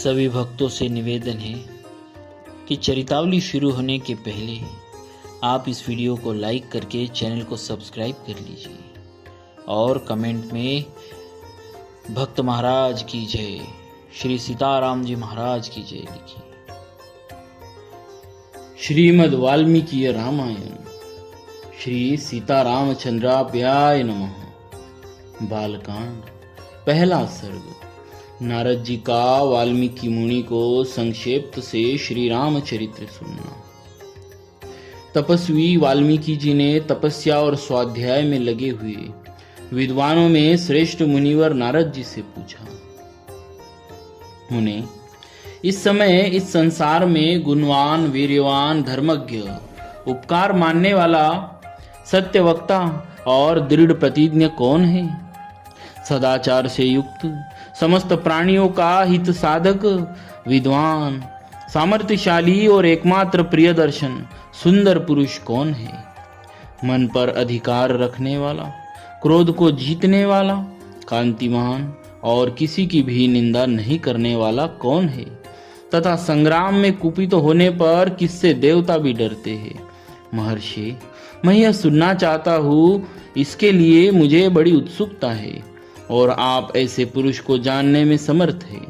सभी भक्तों से निवेदन है कि चरितावली शुरू होने के पहले आप इस वीडियो को लाइक करके चैनल को सब्सक्राइब कर लीजिए और कमेंट में भक्त महाराज की जय, श्री सीताराम जी महाराज की जय लिखिए। श्रीमद् वाल्मीकि रामायण श्री सीतारामचंद्राभ्याय नमः। बालकांड पहला सर्ग। नारद जी का वाल्मीकि मुनि को संक्षेप से श्री रामचरित्र सुनना। तपस्वी वाल्मीकि जी ने तपस्या और स्वाध्याय में लगे हुए विद्वानों में श्रेष्ठ मुनिवर नारद जी से पूछा, मुने, इस समय इस संसार में गुणवान, वीर्यवान, धर्मज्ञ, उपकार मानने वाला, सत्यवक्ता और दृढ़ प्रतिज्ञ कौन है? सदाचार से युक्त, समस्त प्राणियों का हित साधक, विद्वान, सामर्थ्यशाली और एकमात्र प्रियदर्शन सुंदर पुरुष कौन है? मन पर अधिकार रखने वाला, क्रोध को जीतने वाला, कांतिमान और किसी की भी निंदा नहीं करने वाला कौन है? तथा संग्राम में कुपित होने पर किससे देवता भी डरते हैं? महर्षि, मैं यह सुनना चाहता हूँ, इसके लिए मुझे बड़ी उत्सुकता है और आप ऐसे पुरुष को जानने में समर्थ हैं।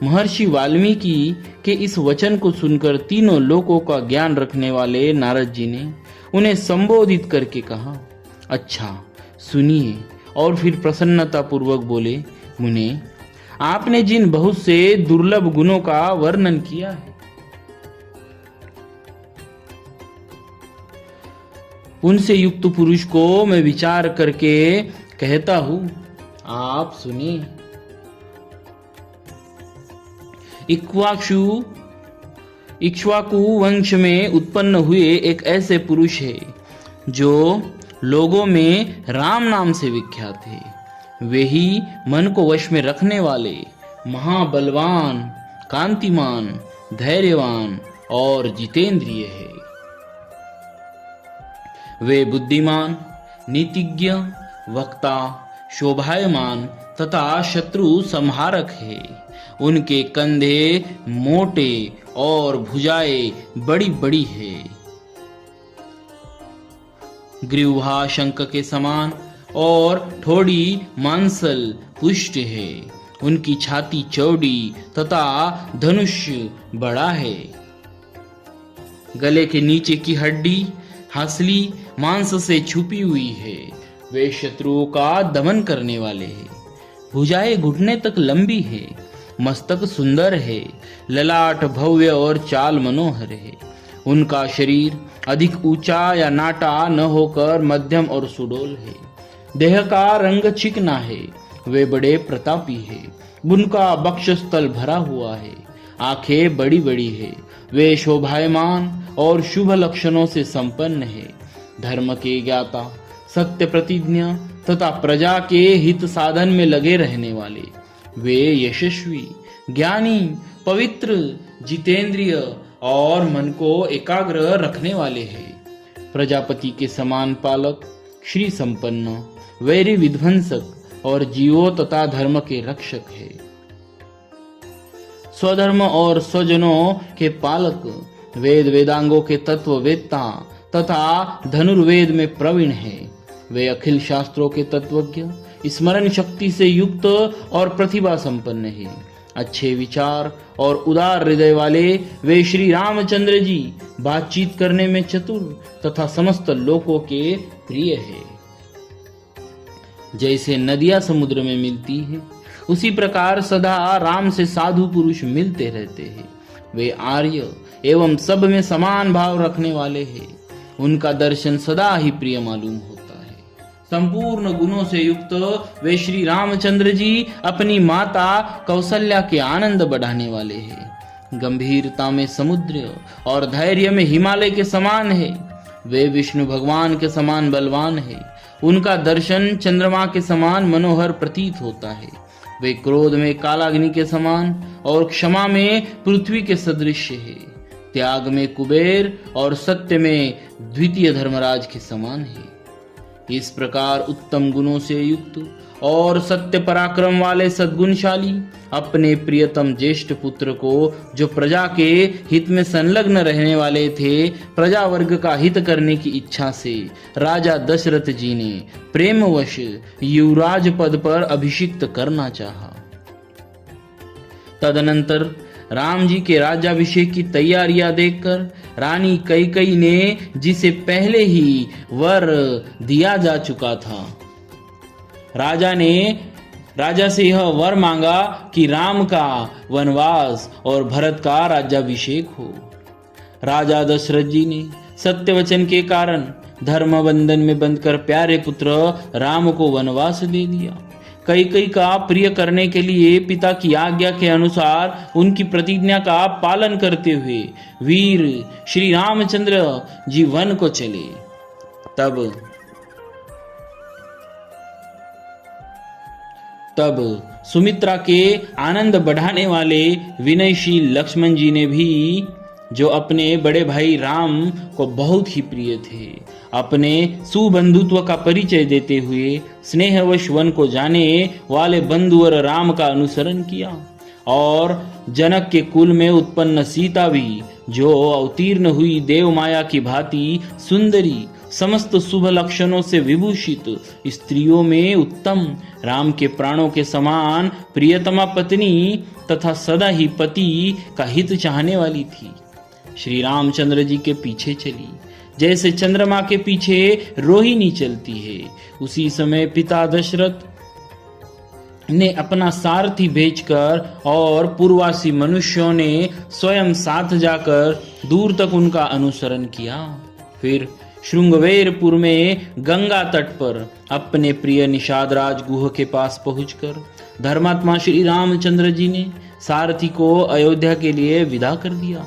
महर्षि वाल्मीकि के इस वचन को सुनकर तीनों लोकों का ज्ञान रखने वाले नारद जी ने उन्हें संबोधित करके कहा, अच्छा सुनिए। और फिर प्रसन्नता पूर्वक बोले, मुने, आपने जिन बहुत से दुर्लभ गुणों का वर्णन किया है, उनसे युक्त पुरुष को मैं विचार करके कहता हूं, आप सुनिए। इक्ष्वाकु वंश में उत्पन्न हुए एक ऐसे पुरुष है जो लोगों में राम नाम से विख्यात है। वे ही मन को वश में रखने वाले, महाबलवान, कांतिमान, धैर्यवान और जितेंद्रिय है। वे बुद्धिमान, नीतिज्ञ, वक्ता, शोभायमान तथा शत्रु संहारक है। उनके कंधे मोटे और भुजाएं बड़ी बड़ी है। ग्रीवा शंख के समान और थोड़ी मांसल पुष्ट है। उनकी छाती चौड़ी तथा धनुष बड़ा है। गले के नीचे की हड्डी हंसली मांस से छुपी हुई है। वे शत्रुओं का दमन करने वाले हैं। भुजाएं घुटने तक लंबी है। मस्तक सुंदर है। ललाट भव्य और चाल मनोहर है। उनका शरीर अधिक ऊंचा या नाटा न होकर मध्यम और सुडोल है। देह का रंग चिकना है। वे बड़े प्रतापी है। उनका वक्षस्थल भरा हुआ है। आंखें बड़ी बड़ी है। वे शोभायमान और शुभ लक्षणों से संपन्न है। धर्म के ज्ञाता, सत्य प्रतिज्ञ तथा प्रजा के हित साधन में लगे रहने वाले। वे यशस्वी, ज्ञानी, पवित्र, जितेंद्रिय और मन को एकाग्र रखने वाले हैं। प्रजापति के समान पालक, श्री संपन्न, वैरी विध्वंसक और जीवों तथा धर्म के रक्षक है। स्वधर्म और स्वजनों के पालक, वेद वेदांगों के तत्ववेत्ता तथा धनुर्वेद में प्रवीण है। वे अखिल शास्त्रों के तत्वज्ञ, स्मरण शक्ति से युक्त और प्रतिभा संपन्न है। अच्छे विचार और उदार हृदय वाले वे श्री रामचंद्र जी बातचीत करने में चतुर तथा समस्त लोकों के प्रिय है। जैसे नदियां समुद्र में मिलती है, उसी प्रकार सदा राम से साधु पुरुष मिलते रहते हैं। वे आर्य एवं सब में समान भाव रखने वाले हैं। उनका दर्शन सदा ही प्रिय मालूम होता है। संपूर्ण गुणों से युक्त वे श्री रामचंद्र जी अपनी माता कौशल्या के आनंद बढ़ाने वाले हैं। गंभीरता में समुद्र और धैर्य में हिमालय के समान है। वे विष्णु भगवान के समान बलवान है। उनका दर्शन चंद्रमा के समान मनोहर प्रतीत होता है। वे क्रोध में कालाग्नि के समान और क्षमा में पृथ्वी के सदृश है। त्याग में कुबेर और सत्य में द्वितीय धर्मराज के समान है। इस प्रकार उत्तम गुणों से युक्त और सत्य पराक्रम वाले सद्गुणशाली अपने प्रियतम ज्येष्ठ पुत्र को, जो प्रजा के हित में संलग्न रहने वाले थे, प्रजा वर्ग का हित करने की इच्छा से राजा दशरथ जी ने प्रेमवश युवराज पद पर अभिषिक्त करना चाहा। तदनंतर राम जी के राज्याभिषेक की तैयारियां देखकर रानी कैकेयी ने, जिसे पहले ही वर दिया जा चुका था, राजा से यह वर मांगा कि राम का वनवास और भरत का राज्याभिषेक हो। राजा दशरथ जी ने सत्य वचन के कारण धर्म बंधन में बंधकर प्यारे पुत्र राम को वनवास दे दिया। कैकेयी का प्रिय करने के लिए पिता की आज्ञा के अनुसार उनकी प्रतिज्ञा का पालन करते हुए वीर श्री रामचंद्र जी वन को चले। तब सुमित्रा के आनंद बढ़ाने वाले विनयशील लक्ष्मण जी ने भी, जो अपने बड़े भाई राम को बहुत ही प्रिय थे, अपने सुबंधुत्व का परिचय देते हुए स्नेहवश वन को जाने वाले बंधुवर राम का अनुसरण किया। और जनक के कुल में उत्पन्न सीता भी, जो अवतीर्ण हुई देव माया की भांति सुंदरी, समस्त शुभ लक्षणों से विभूषित स्त्रियों में उत्तम, राम के प्राणों के समान प्रियतमा पत्नी तथा सदा ही पति का हित चाहने वाली थी, श्री रामचंद्र जी के पीछे चली, जैसे चंद्रमा के पीछे रोहिणी चलती है। उसी समय पिता दशरथ ने अपना सारथी भेजकर और पूर्ववासी मनुष्यों ने स्वयं साथ जाकर दूर तक उनका अनुसरण किया। फिर श्रृंगवेरपुर में गंगा तट पर अपने प्रिय निषादराज गुह के पास पहुंचकर धर्मात्मा श्री रामचंद्र जी ने सारथी को अयोध्या के लिए विदा कर दिया।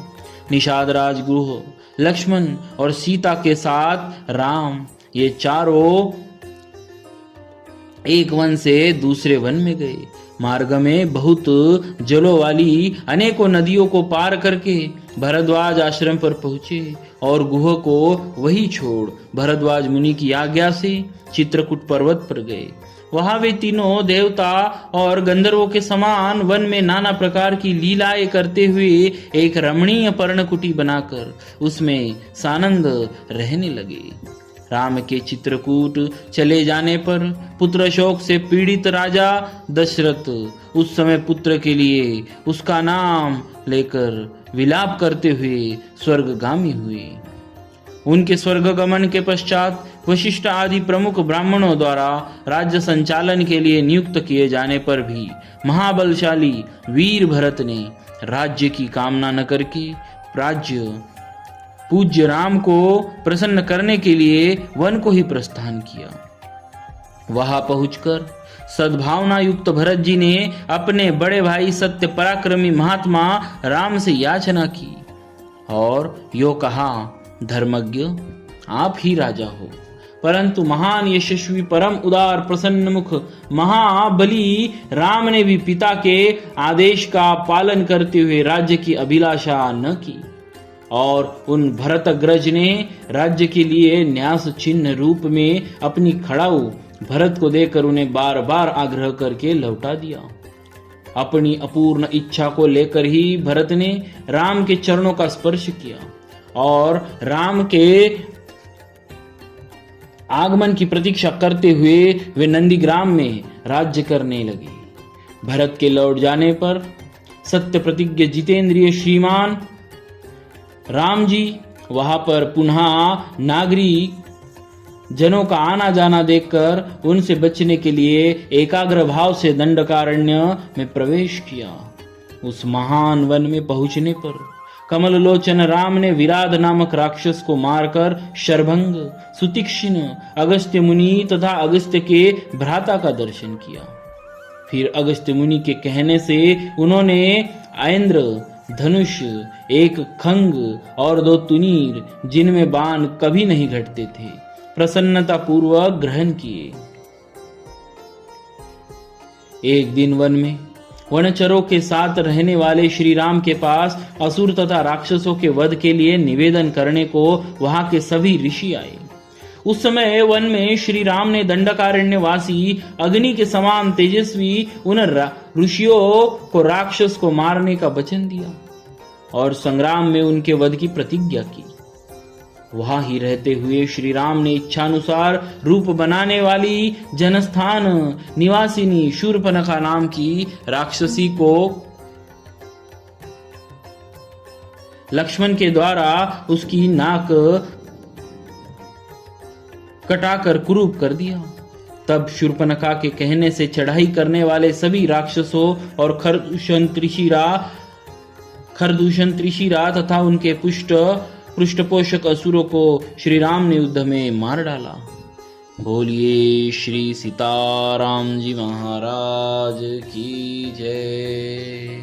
निषादराज गुह, लक्ष्मण और सीता के साथ राम, ये चारों एक वन से दूसरे वन में गए। मार्ग में बहुत जलों वाली अनेकों नदियों को पार करके भरद्वाज आश्रम पर पहुंचे और गुह को वही छोड़ भरद्वाज मुनि की आज्ञा से चित्रकूट पर्वत पर गए। वहां वे तीनों देवता और गंधर्वों के समान वन में नाना प्रकार की लीलाएं करते हुए एक रमणीय पर्णकुटी बनाकर उसमें सानंद रहने लगे। राम के चित्रकूट चले जाने पर पुत्र शोक से पीड़ित राजा दशरथ उस समय पुत्र के लिए उसका नाम लेकर विलाप करते हुए स्वर्गगामी हुए। उनके स्वर्गगमन के पश्चात वशिष्ठ आदि प्रमुख ब्राह्मणों द्वारा राज्य संचालन के लिए नियुक्त किए जाने पर भी महाबलशाली वीर भरत ने राज्य की कामना न करके पूज्य राम को प्रसन्न करने के लिए वन को ही प्रस्थान किया। वहां पहुंचकर सद्भावना युक्त भरत जी ने अपने बड़े भाई सत्य पराक्रमी महात्मा राम से याचना की और यो कहा, धर्मज्ञ आप ही राजा हो, परंतु महान यशस्वी परम उदार प्रसन्न मुख महाबली राम ने भी पिता के आदेश का पालन करते हुए राज्य की अभिलाषा न की और उन भरतग्रज ने राज्य के लिए न्यास चिन्ह रूप में अपनी खड़ाऊ भरत को देकर उन्हें बार बार आग्रह करके लौटा दिया। अपनी अपूर्ण इच्छा को लेकर ही भरत ने राम के चरणों का स्पर्श किया और राम के आगमन की प्रतीक्षा करते हुए वे नंदीग्राम में राज्य करने लगे। भरत के लौट जाने पर सत्य प्रतिज्ञ जितेंद्रिय श्रीमान राम जी वहां पर पुनः नागरिक जनों का आना जाना देखकर उनसे बचने के लिए एकाग्र भाव से दंडकारण्य में प्रवेश किया। उस महान वन में पहुंचने पर कमल लोचन राम ने विराध नामक राक्षस को मारकर शरभंग, सुतीक्ष्ण, अगस्त्य मुनि तथा अगस्त्य के भ्राता का दर्शन किया। फिर अगस्त्य मुनि के कहने से उन्होंने ऐन्द्र धनुष, एक खंग और 2 तुनीर जिनमें बाण कभी नहीं घटते थे प्रसन्नता पूर्वक ग्रहण किए। एक दिन वन में वनचरों के साथ रहने वाले श्री राम के पास असुर तथा राक्षसों के वध के लिए निवेदन करने को वहां के सभी ऋषि आए। उस समय वन में श्री राम ने दंडकारण्यवासी अग्नि के समान तेजस्वी उन ऋषियों को राक्षस को मारने का वचन दिया और संग्राम में उनके वध की प्रतिज्ञा की। वहां ही रहते हुए श्री राम ने इच्छानुसार रूप बनाने वाली जनस्थान निवासिनी शूर्पणखा नाम की राक्षसी को लक्ष्मण के द्वारा उसकी नाक कटाकर कुरूप कर दिया। तब शूर्पणखा के कहने से चढ़ाई करने वाले सभी राक्षसों और खरदूषण त्रिशिरा तथा उनके पृष्ठपोषक असुरों को श्री राम ने युद्ध में मार डाला। बोलिए श्री सीताराम जी महाराज की जय।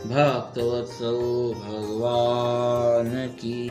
भक्तवत्सल भगवान की